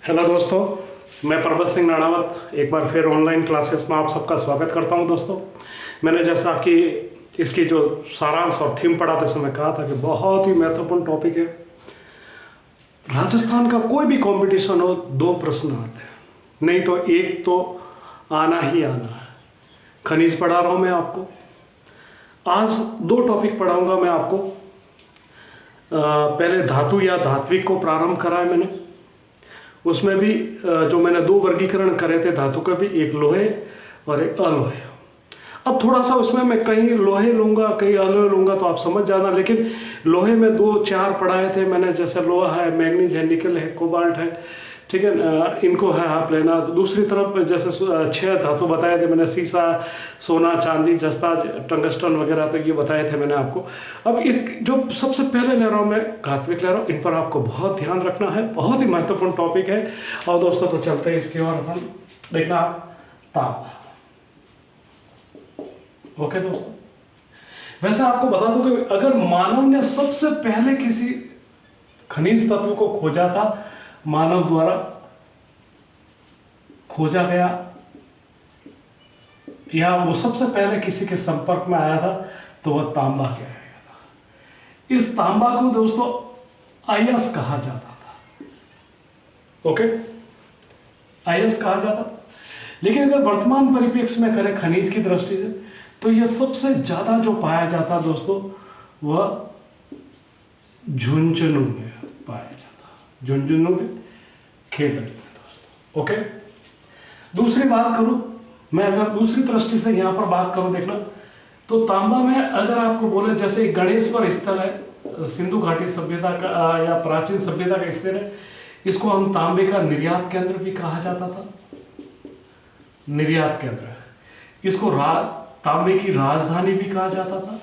Hello दोस्तों, मैं परबत सिंह नाणावत एक बार फिर ऑनलाइन क्लासेस में आप सबका स्वागत करता हूं। दोस्तों, मैंने जैसा कि इसकी जो सारांश और थीम पढ़ाते समय कहा था कि बहुत ही महत्वपूर्ण टॉपिक है। राजस्थान का कोई भी कंपटीशन हो, दो प्रश्न आते हैं, नहीं तो एक तो आना ही आना है। खनिज पढ़ा रहा हूँ मैं आपको। आज दो टॉपिक पढ़ाऊँगा मैं आपको। पहले धातु या धात्विक को प्रारंभ करा है मैंने। उसमें भी जो मैंने दो वर्गीकरण करे थे धातु के भी, एक लोहे और एक अलोहे। अब थोड़ा सा उसमें मैं कहीं लोहे लूँगा कहीं अलोहे लूँगा तो आप समझ जाना, लेकिन लोहे में दो चार पढ़ाए थे मैंने, जैसे लोहा है, मैग्नीज है, निकल है, कोबाल्ट है, ठीक है, इनको है आप लेना। तो दूसरी तरफ जैसे 6 धातु बताए थे मैंने, सीसा, सोना, चांदी, जस्ता, टंगस्टन वगैरह, तो ये बताए थे मैंने आपको। अब इस जो सबसे पहले ले रहा हूँ मैं धात्विक ले रहा हूँ, इन पर आपको बहुत ध्यान रखना है, बहुत ही महत्वपूर्ण टॉपिक है। और दोस्तों तो चलते हैं इसकी ओर, हम देखना तांबा। ओके दोस्तों, वैसे आपको बता दूं कि अगर मानव ने सबसे पहले किसी खनिज तत्व को खोजा था, मानव द्वारा खोजा गया या वो सबसे पहले किसी के संपर्क में आया था, तो वह तांबा कहलाया था। इस तांबा को दोस्तों आयस कहा जाता था। ओके, आयस कहा जाता था। लेकिन अगर वर्तमान परिप्रेक्ष्य में करें खनिज की दृष्टि से, तो यह सबसे ज्यादा जो पाया जाता दोस्तों वह झुंझुनू में पाया जाता, झुंझुनू में, खेतड़ी में दोस्तों। ओके, दूसरी बात करूं मैं, अगर दूसरी दृष्टि से यहां पर बात करूं, देखना तो तांबा में अगर आपको बोले जैसे गणेश्वर स्थल है, सिंधु घाटी सभ्यता का या प्राचीन सभ्यता का स्थल है, इसको हम तांबे का निर्यात केंद्र भी कहा जाता था। निर्यात केंद्र, इसको तांबे की राजधानी भी कहा जाता था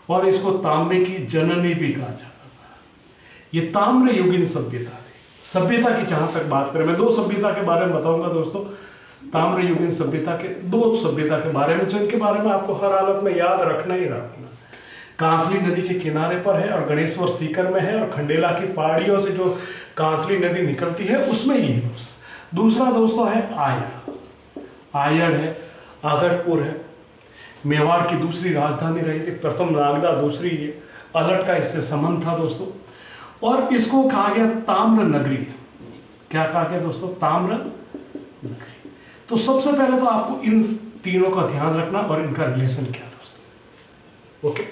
और इसको तांबे की जननी भी कहा जाता था। ये ताम्र युगीन सभ्यता थी। सभ्यता की जहां तक बात करें, मैं दो सभ्यता के बारे में बताऊंगा दोस्तों, ताम्र युगीन सभ्यता के दो सभ्यता के बारे में, जिनके बारे में आपको हर हालत में याद रखना ही रखना। कांतली नदी के किनारे पर है और गणेश्वर सीकर में है, और खंडेला की पहाड़ियों से जो कांतली नदी निकलती है उसमें ये है दोस्तों। दूसरा दोस्तों है आयड़, आयड़ है, आगटपुर है, मेवाड़ की दूसरी राजधानी रही थी, प्रथम नागदा, दूसरी ये, अलट का इससे संबंध था दोस्तों। और इसको कहा गया ताम्र नगरी। क्या कहा गया दोस्तों? ताम्र नगरी। तो सबसे पहले तो आपको इन तीनों का ध्यान रखना और इनका रिलेशन क्या दोस्तों। ओके,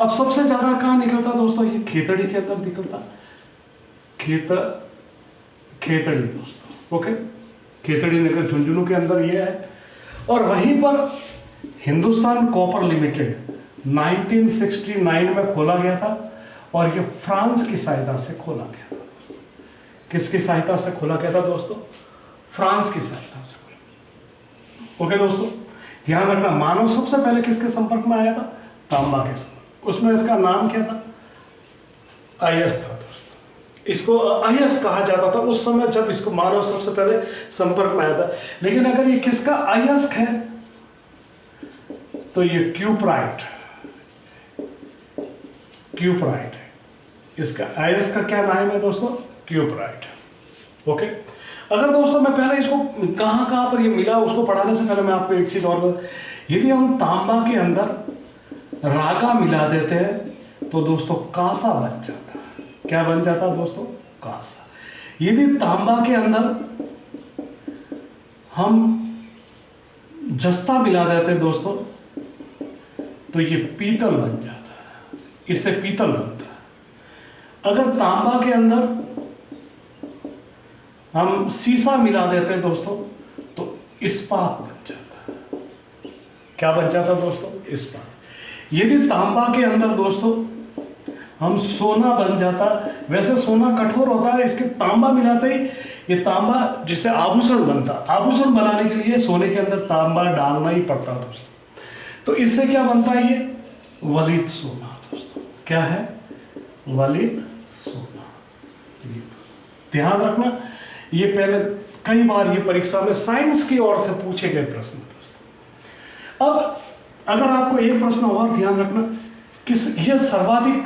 अब सबसे ज्यादा कहाँ निकलता दोस्तों? ये खेतड़ी के अंदर निकलता, खेतड़ी दोस्तों। ओके, खेतड़ी नगर झुंझुनू के अंदर ये है। और वहीं पर हिंदुस्तान कॉपर लिमिटेड 1969 में खोला गया था, और ये फ्रांस की सहायता से खोला गया था। किसकी सहायता से खोला गया था दोस्तों? फ्रांस की सहायता से खोला। ओके दोस्तों, ध्यान रखना, मानव सबसे पहले किसके संपर्क में आया था? तांबा के संपर्क। उसमें इसका नाम क्या था? आयस था दोस्तों। इसको आयस कहा जाता था उस समय जब इसको मानव सबसे पहले संपर्क में आया था। लेकिन अगर ये किसका अयस्क है तो ये क्यूप्राइट, क्यूप्राइट है। इसका आयस का क्या नाम है दोस्तों? क्यूप्राइट। ओके, अगर दोस्तों मैं पहले इसको कहां कहां पर ये मिला उसको पढ़ाने से पहले मैं आपको एक चीज और बता, यदि हम तांबा के अंदर रागा मिला देते हैं तो दोस्तों कांसा बन जाता। क्या बन जाता दोस्तों? कांसा। यदि तांबा के अंदर हम जस्ता मिला देते हैं दोस्तों तो ये पीतल बन जाता है, इससे पीतल बनता है। अगर तांबा के अंदर हम सीसा मिला देते हैं दोस्तों तो इस्पात बन जाता है। क्या बन जाता है दोस्तों? इस्पात। यदि तांबा के अंदर दोस्तों हम सोना बन जाता, वैसे सोना कठोर होता है, इसके तांबा मिलाते ही ये तांबा जिससे आभूषण बनता, आभूषण बनाने के लिए सोने के अंदर तांबा डालना ही पड़ता दोस्तों। तो इससे क्या बनता है? ये वलित सोना दोस्तों। क्या है? वलित सोना। ध्यान रखना, ये पहले कई बार ये परीक्षा में साइंस की ओर से पूछे गए प्रश्न दोस्तों। अब अगर आपको एक प्रश्न और ध्यान रखना, किस ये सर्वाधिक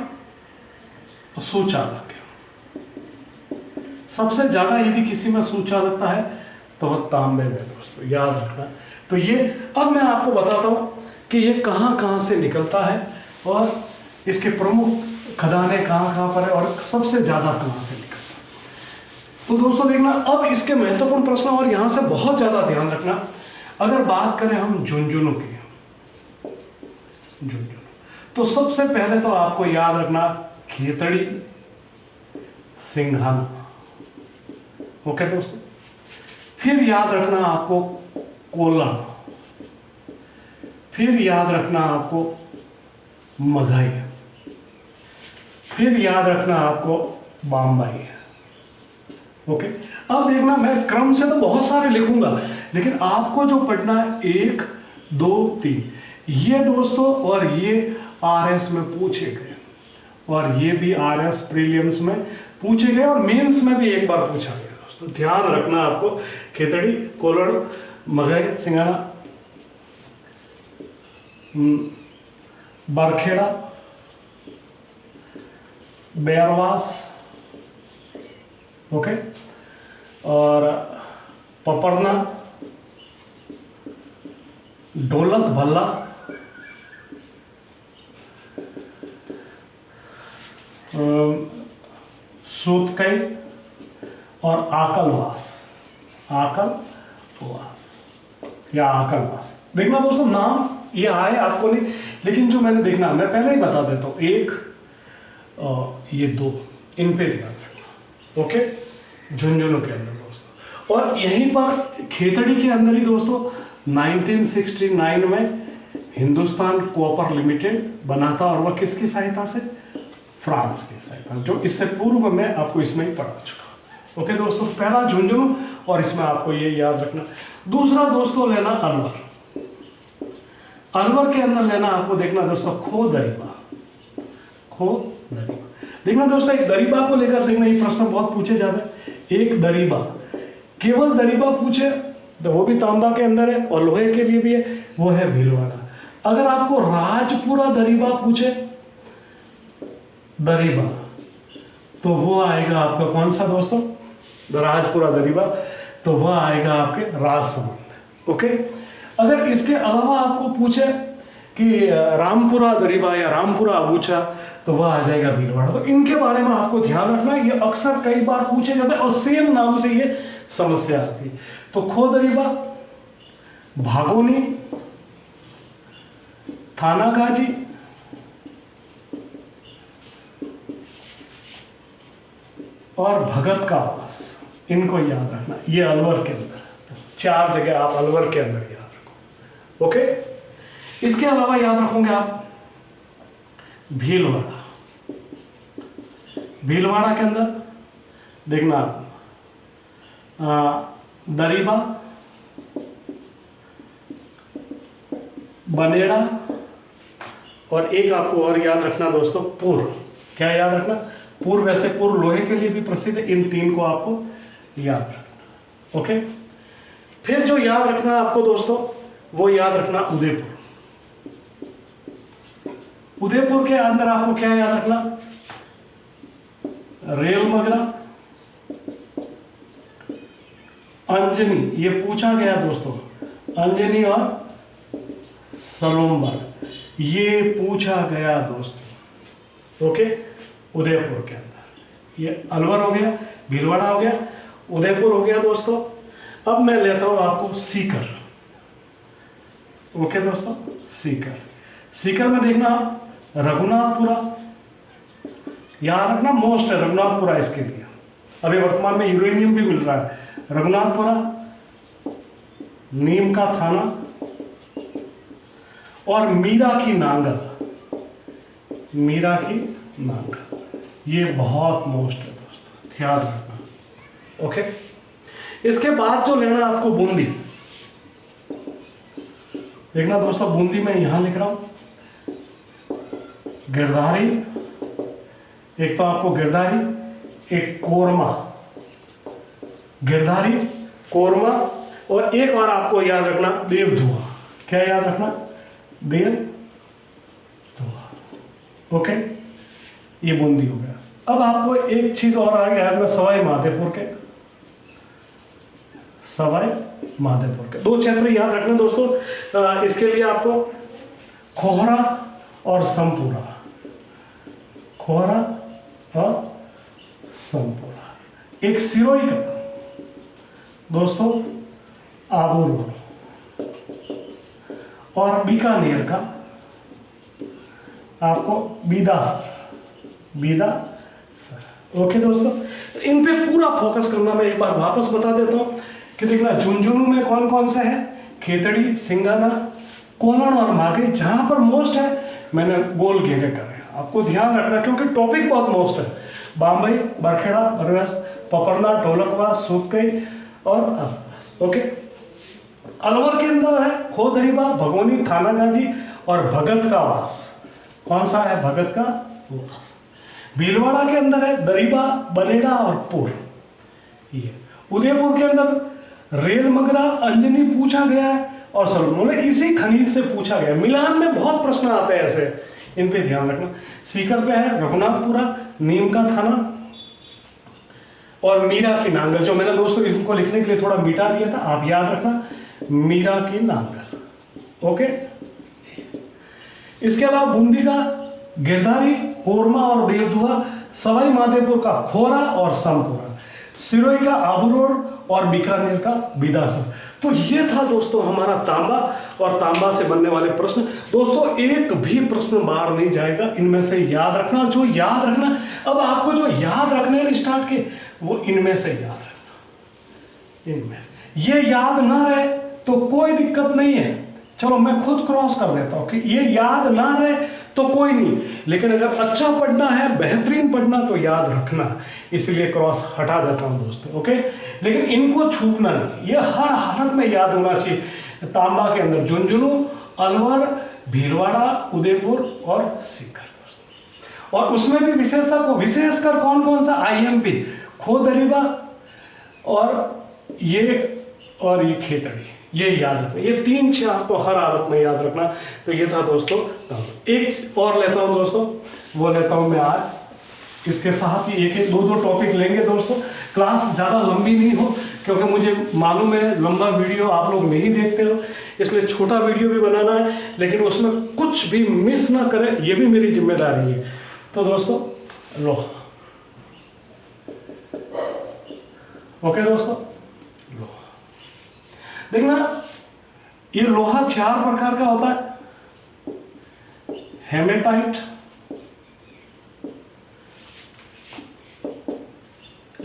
सूचालक है, सबसे ज़्यादा यदि किसी में सूचा लगता है तो वह तांबे में दोस्तों, याद रखना। तो ये अब मैं आपको बताता हूँ कि ये कहाँ कहाँ से निकलता है और इसके प्रमुख खदानें कहाँ कहाँ पर है और सबसे ज़्यादा कहाँ से निकलता है। तो दोस्तों देखना, अब इसके महत्वपूर्ण प्रश्न और यहाँ से बहुत ज़्यादा ध्यान रखना। अगर बात करें हम झुंझुनू की, झुंझुनू, तो सबसे पहले तो आपको याद रखना खेतड़ी, सिंघाना। ओके दोस्तों, फिर याद रखना आपको कोला, फिर याद रखना आपको मघई, फिर याद रखना आपको बाम्बई। ओके, अब देखना मैं क्रम से तो बहुत सारे लिखूंगा, लेकिन आपको जो पढ़ना है 1 2 3 ये दोस्तों, और ये आरएस में पूछे गए, और ये भी आरएस प्रीलिम्स में पूछे गए और मेंस में भी एक बार पूछा गया दोस्तों। ध्यान रखना आपको खेतड़ी, कोलड़, मघई, सिंघाना, बरखेड़ा, बेरवास, ओके, और पपरना, ढोलक भल्ला, सूतकई और आकलवास, आकलवास या आकलवास। देखना दोस्तों, नाम ये आए आपको नहीं, लेकिन जो मैंने देखना मैं पहले ही बता देता हूँ, 1 ये 2 इन पे ध्यान रखना। ओके, झुंझुनू के अंदर दोस्तों, और यहीं पर खेतड़ी के अंदर ही दोस्तों 1969 में हिंदुस्तान कॉपर लिमिटेड बना था, और वह किसकी सहायता से? फ्रांस की सहायता, जो इससे पूर्व मैं आपको इसमें ही पढ़ा चुका। ओके दोस्तों, पहला झुंझुनू, और इसमें आपको ये याद रखना। दूसरा दोस्तों लेना अलवर। अलवर के अंदर लेना आपको, देखना दोस्तों, खो दरीबा, खो दरीबा। देखना दोस्तों, एक दरीबा को लेकर देखना, ये प्रश्न बहुत पूछे जाते हैं। एक दरीबा, केवल दरीबा पूछे तो वो भी तांबा के अंदर है और लोहे के लिए भी है, वो है भीलवाड़ा। अगर आपको राजपुरा दरीबा पूछे, दरीबा, तो वो आएगा आपका कौन सा दोस्तों? राजपुरा दरीबा, तो वह आएगा आपके राजसमंद। ओके, अगर इसके अलावा आपको पूछे कि रामपुरा दरीबा या रामपुरा अबूचा, तो वह आ जाएगा भीलवाड़ा। तो इनके बारे में आपको ध्यान रखना, ये अक्सर कई बार पूछे जाते हैं और सेम नाम से ये समस्या आती है। तो खो दरीबा, भागोनी, थानागाजी, और भगत का आवास, इनको याद रखना। ये अलवर के अंदर 4 जगह आप अलवर के अंदर याद रखो। ओके, इसके अलावा याद रखोगे आप भीलवाड़ा। भीलवाड़ा के अंदर देखना दरीबा, बनेड़ा, और एक आपको और याद रखना दोस्तों, पुर। क्या याद रखना? पुर। वैसे पुर लोहे के लिए भी प्रसिद्ध है। इन 3 को आपको याद रखना। ओके, फिर जो याद रखना आपको दोस्तों, वो याद रखना उदयपुर। उदयपुर के अंदर आपको क्या याद रखना? रेल मगरा, अंजनी, ये पूछा गया दोस्तों, अंजनी और सलोम्बर, ये पूछा गया दोस्तों। ओके, उदयपुर के अंदर। ये अलवर हो गया, भीलवाड़ा हो गया, उदयपुर हो गया दोस्तों। अब मैं लेता हूं आपको सीकर। ओके दोस्तों, सीकर। सीकर में देखना आप रघुनाथपुरा, याद रखना, मोस्ट है रघुनाथपुरा इसके लिए। अभी वर्तमान में यूरेनियम भी मिल रहा है। रघुनाथपुरा, नीम का थाना, और मीरा की नांगल। मीरा की नांगल, ये बहुत मोस्ट है दोस्तों, ध्यान रखना। ओके, इसके बाद जो लेना आपको बूंदी। देखना दोस्तों, बूंदी में यहां लिख रहा हूं गिरधारी, एक तो आपको गिरधारी, एक कोरमा, गिरधारी, कोरमा, और एक और आपको याद रखना देवधुआ। क्या याद रखना? देवधुआ। ओके, ये बूंदी हो गया। अब आपको एक चीज और आ गया है, सवाई माधोपुर के, सवाई माधोपुर के 2 क्षेत्र याद रखना दोस्तों। इसके लिए आपको खोहरा और समपुरा, खोहरा और समपुरा। एक सिरोही का दोस्तों आबू रोड, और बीकानेर का आपको बीदासर। ओके दोस्तों, तो इन पे पूरा फोकस करना। मैं एक बार वापस बता देता हूँ कि देखना झुंझुनू में कौन कौन से है, खेतड़ी, सिंगाना, कोलन और मागे। जहाँ पर मोस्ट है मैंने गोल घेरे करे, आपको ध्यान रखना क्योंकि टॉपिक बहुत मोस्ट है। बाम्बई, बरखेड़ा, बरवस, पपरना, ढोलकवा, सूतकई और अलवर। ओके, अलवर के अंदर है खोदरीबा, भगोनी, थानागाजी और भगत का वास। कौन सा है? भगत का वास। भीलवाड़ा के अंदर है दरीबा, बनेड़ा और पुर। ये उदयपुर के अंदर रेल मगरा, अंजनी पूछा गया है और सलमोले इसी खनिज से पूछा गया। मिलान में बहुत प्रश्न आते हैं ऐसे, इन पे ध्यान रखना। सीकर पे है रघुनाथपुरा, नीम का थाना और मीरा की नांगल। जो मैंने दोस्तों इनको लिखने के लिए थोड़ा मिटा दिया था, आप याद रखना, मीरा की नांगल। ओके, इसके अलावा बूंदी का गिरधारी, कोरमा और देवधुआ, सवाई माधोपुर का खोरा और समपुरा, सिरोही का आबू रोड और बीकानेर का बिदासर। तो ये था दोस्तों हमारा तांबा और तांबा से बनने वाले प्रश्न। दोस्तों एक भी प्रश्न बाहर नहीं जाएगा, इनमें से याद रखना। जो याद रखना, अब आपको जो याद रखने स्टार्ट किए वो इनमें से याद रखना। इनमें ये याद ना रहे तो कोई दिक्कत नहीं है, चलो मैं खुद क्रॉस कर देता हूँ कि ये याद ना रहे तो कोई नहीं, लेकिन अगर अच्छा पढ़ना है, बेहतरीन पढ़ना तो याद रखना, इसलिए क्रॉस हटा देता हूँ दोस्तों। ओके, लेकिन इनको छूटना नहीं, ये हर हालत में याद होना चाहिए। तांबा के अंदर झुंझुनू, अलवर, भीलवाड़ा, उदयपुर और सीकर दोस्तों। और उसमें भी विशेषता को विशेषकर कौन कौन सा? IMP, खोदरीबा और ये खेतड़ी, ये याद रखना। ये 3 चीज आपको हर हालत में याद रखना। तो ये था दोस्तों। एक और लेता हूँ दोस्तों, वो लेता हूँ मैं आज। इसके साथ ही एक 2 टॉपिक लेंगे दोस्तों। क्लास ज़्यादा लंबी नहीं हो, क्योंकि मुझे मालूम है लंबा वीडियो आप लोग नहीं देखते हो, इसलिए छोटा वीडियो भी बनाना है, लेकिन उसमें कुछ भी मिस ना करें, ये भी मेरी जिम्मेदारी है। तो दोस्तों लो, ओके दोस्तों, देखना ये लोहा 4 प्रकार का होता है। हेमेटाइट,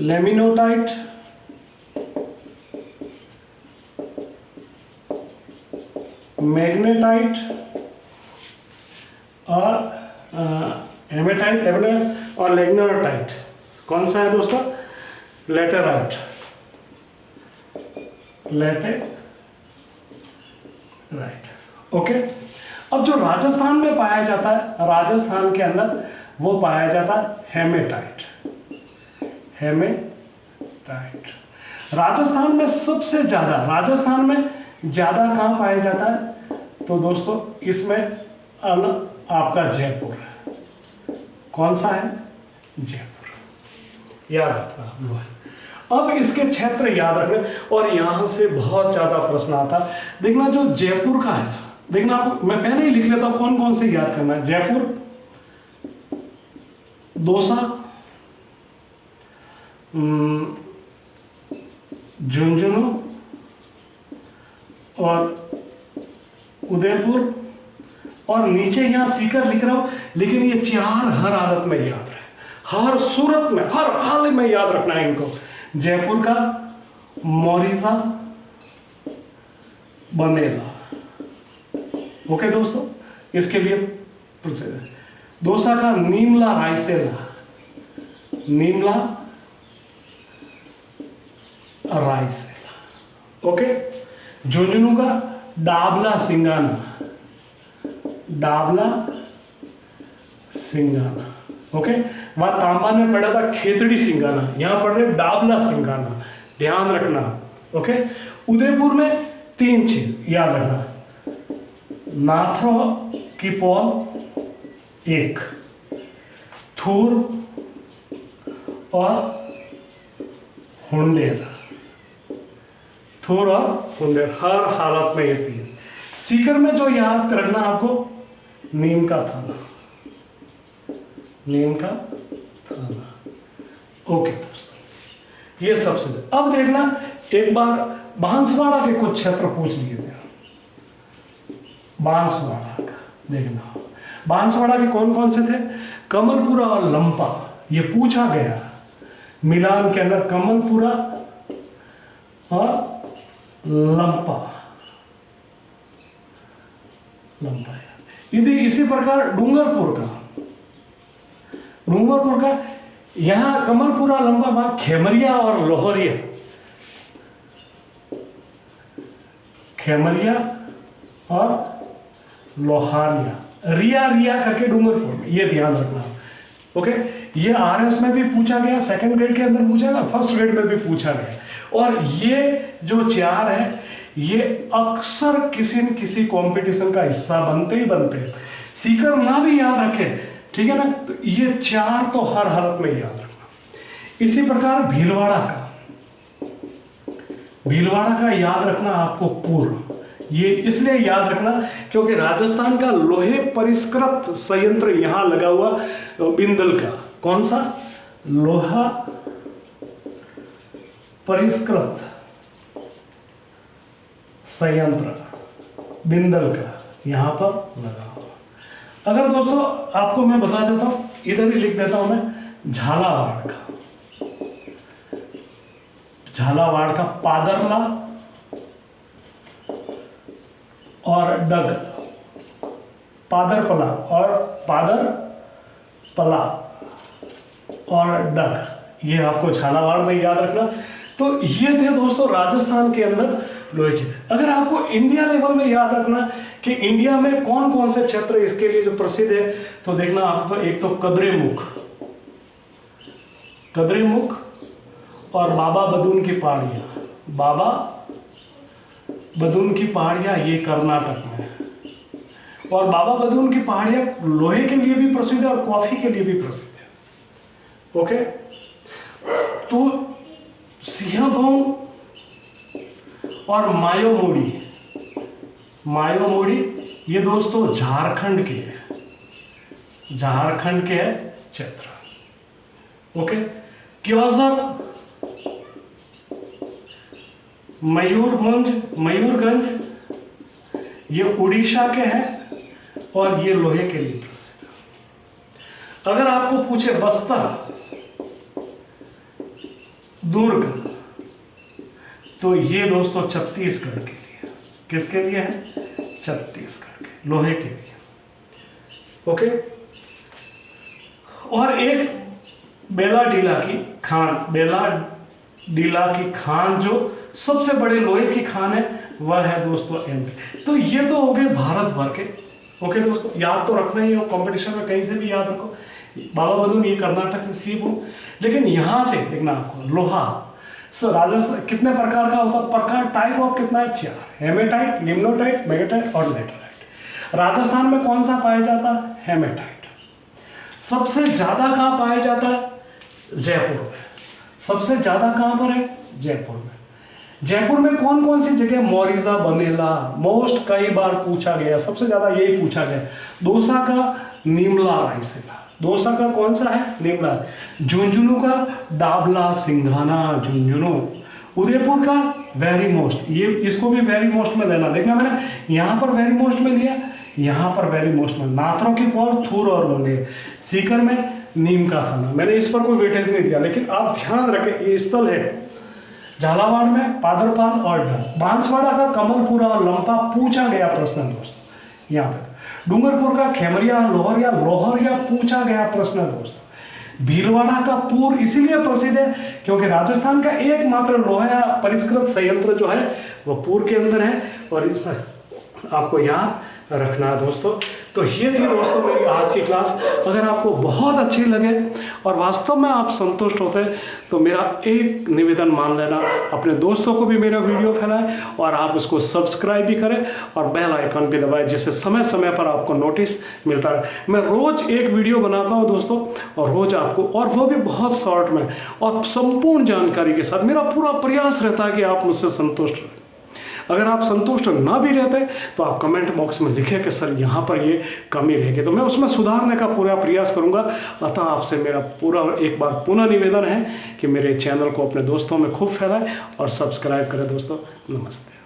लेमिनोटाइट, मैग्नेटाइट और हेमेटाइट, लेमिनाइट और लेग्नोटाइट। कौन सा है दोस्तों? Laterite, right. ओके, अब जो राजस्थान में पाया जाता है, राजस्थान के अंदर वो पाया जाता है हेमेटाइट। राजस्थान में सबसे ज्यादा, राजस्थान में ज्यादा कहाँ पाया जाता है? तो दोस्तों इसमें आपका जयपुर है। कौन सा है? जयपुर, याद रखना। अब इसके क्षेत्र याद रखना, और यहां से बहुत ज्यादा प्रश्न आता। देखना जो जयपुर का है, देखना आप, मैं पहले ही लिख लेता हूं कौन कौन से याद करना है। जयपुर, दौसा, झुंझुनू और उदयपुर, और नीचे यहां सीकर लिख रहा हूं, लेकिन ये 4 हर हालत में याद रहे, हर सूरत में, हर हाल में याद रखना है इनको। जयपुर का मोरिजा, बनेला। ओके दोस्तों, इसके लिए दौसा का नीमला रायसेला, नीमला रायसेला। ओके, झुंझुनू का डाबला सिंगाना, डाबला सिंगाना। ओके, वहां तांबा ने पढ़ा था खेतड़ी सिंगाना, यहां पढ़ रहे डाबला सिंगाना, ध्यान रखना। ओके, उदयपुर में 3 चीज याद रखना। नाथ्रो की पॉल 1, थूर और हुंडेर, थुर और हुंडेर, हर हालत में ये तीन। सीकर में जो याद रखना आपको, नीम का थाना, नीम का थाना। ओके दोस्तों, ये सबसे। अब देखना, एक बार बांसवाड़ा के कुछ क्षेत्र पूछ लिए थे। बांसवाड़ा का देखना, बांसवाड़ा के कौन कौन से थे? कमलपुरा और लंपा, ये पूछा गया मिलान के अंदर, कमलपुरा और लंपा, लंपा। यदि इसी प्रकार डूंगरपुर का यहां कमलपुरा, लंपा, खेमरिया और लोहरिया, खेमरिया और लोहारिया, रिया करके डूंगरपुर में, ये ध्यान रखना। ओके, ये आरएस में भी पूछा गया, सेकंड ग्रेड के अंदर पूछा गया, फर्स्ट ग्रेड में भी पूछा गया। और ये जो चार है, ये अक्सर किसी न किसी कंपटीशन का हिस्सा बनते ही बनते हैं। सीकर ना भी याद रखे, ठीक है ना, तो ये चार तो हर हालत में याद रखना। इसी प्रकार भीलवाड़ा का याद रखना आपको पूर्व, ये इसलिए याद रखना क्योंकि राजस्थान का लोहे परिष्कृत संयंत्र यहां लगा हुआ, बिंदल का। कौन सा? लोहा परिष्कृत संयंत्र बिंदल का यहां पर लगा हुआ। अगर दोस्तों आपको मैं बता देता हूं, इधर ही लिख देता हूं मैं, झालावाड़ का पादरला और डग, पादरपला और डग, ये आपको झालावाड़ में याद रखना। तो ये थे दोस्तों राजस्थान के अंदर लोहे के। अगर आपको इंडिया लेवल में याद रखना कि इंडिया में कौन कौन से क्षेत्र इसके लिए जो प्रसिद्ध है, तो देखना आपको, एक तो कदरेमुख और बाबा बदून की पहाड़ियाँ, ये कर्नाटक में। और बाबा बदून की पहाड़ियाँ लोहे के लिए भी प्रसिद्ध है और कॉफी के लिए भी प्रसिद्ध है। ओके, तो सिंहभूम और मायोमुड़ी, ये दोस्तों झारखंड के है क्षेत्र। ओके, क्योंझर, मयूरगंज, ये उड़ीसा के हैं और ये लोहे के लिए प्रसिद्ध है। अगर आपको पूछे बस्तर, दुर्ग, तो ये दोस्तों छत्तीसगढ़ के लिए। किसके लिए है? छत्तीसगढ़ के, लोहे के लिए। ओके, और एक बेलाडीला की खान जो सबसे बड़े लोहे की खान है, वह है दोस्तों एमपी। तो ये तो हो गए भारत भर के। ओके दोस्तों, याद तो रखना ही हो, कंपटीशन में कहीं से भी याद रखो। बाबा बदून ये कर्नाटक से सीप, लेकिन यहां से देखना आपको लोहा। सो राजस्थान कितने प्रकार का होता है? प्रकार, टाइप ऑफ कितना है? 4, हेमेटाइट, लिम्नोटाइट, मेगाटाइट और लेटराइट। राजस्थान में कौन सा पाया जाता है? हेमेटाइट। सबसे ज्यादा कहाँ पाया जाता है? जयपुर में। सबसे ज्यादा कहाँ पर है? जयपुर में। जयपुर में कौन कौन सी जगह? मोरिजा, बनेला, मोस्ट कई बार पूछा गया, सबसे ज्यादा यही पूछा गया। दौसा का नीमला रायसेला, दौसा का कौन सा है? नीमला। झुंझुनू का डाबला, सिंघाना, झुंझुनू। उदयपुर का वेरी मोस्ट, ये इसको भी वेरी मोस्ट में लेना। देखना मैंने यहाँ पर वेरी मोस्ट में लिया, यहाँ पर वेरी मोस्ट में। नाथरों की पौड़, थूर और मुंडेर। सीकर में नीम का थाना, मैंने इस पर कोई वेटेज नहीं दिया, लेकिन आप ध्यान रखें ये स्थल है। झालावाड़ में पादरपाल और डग। बांसवाड़ा का कमलपुरा और लंपा पूछा गया प्रश्न दोस्तों यहाँ पे। डूंगरपुर का खेमरिया, लोहरिया पूछा गया प्रश्न दोस्तों। भीलवाड़ा का पूर इसीलिए प्रसिद्ध है क्योंकि राजस्थान का एकमात्र लोहा परिष्कृत संयंत्र जो है वो पूर के अंदर है, और इसमें आपको याद रखना है दोस्तों। तो ये थी दोस्तों मेरी आज की क्लास। अगर आपको बहुत अच्छी लगे और वास्तव में आप संतुष्ट होते तो मेरा एक निवेदन मान लेना, अपने दोस्तों को भी मेरा वीडियो फैलाएं और आप उसको सब्सक्राइब भी करें और बेल आइकन भी दबाएं, जिससे समय समय पर आपको नोटिस मिलता रहे। मैं रोज़ एक वीडियो बनाता हूं दोस्तों, और रोज़ आपको, और वो भी बहुत शॉर्ट में और संपूर्ण जानकारी के साथ। मेरा पूरा प्रयास रहता है कि आप मुझसे संतुष्ट रहें। अगर आप संतुष्ट ना भी रहते तो आप कमेंट बॉक्स में लिखें कि सर यहाँ पर ये कमी रहेगी, तो मैं उसमें सुधारने का पूरा प्रयास करूँगा। अतः आपसे मेरा पूरा एक बार पुनः निवेदन है कि मेरे चैनल को अपने दोस्तों में खूब फैलाएं और सब्सक्राइब करें दोस्तों। नमस्ते।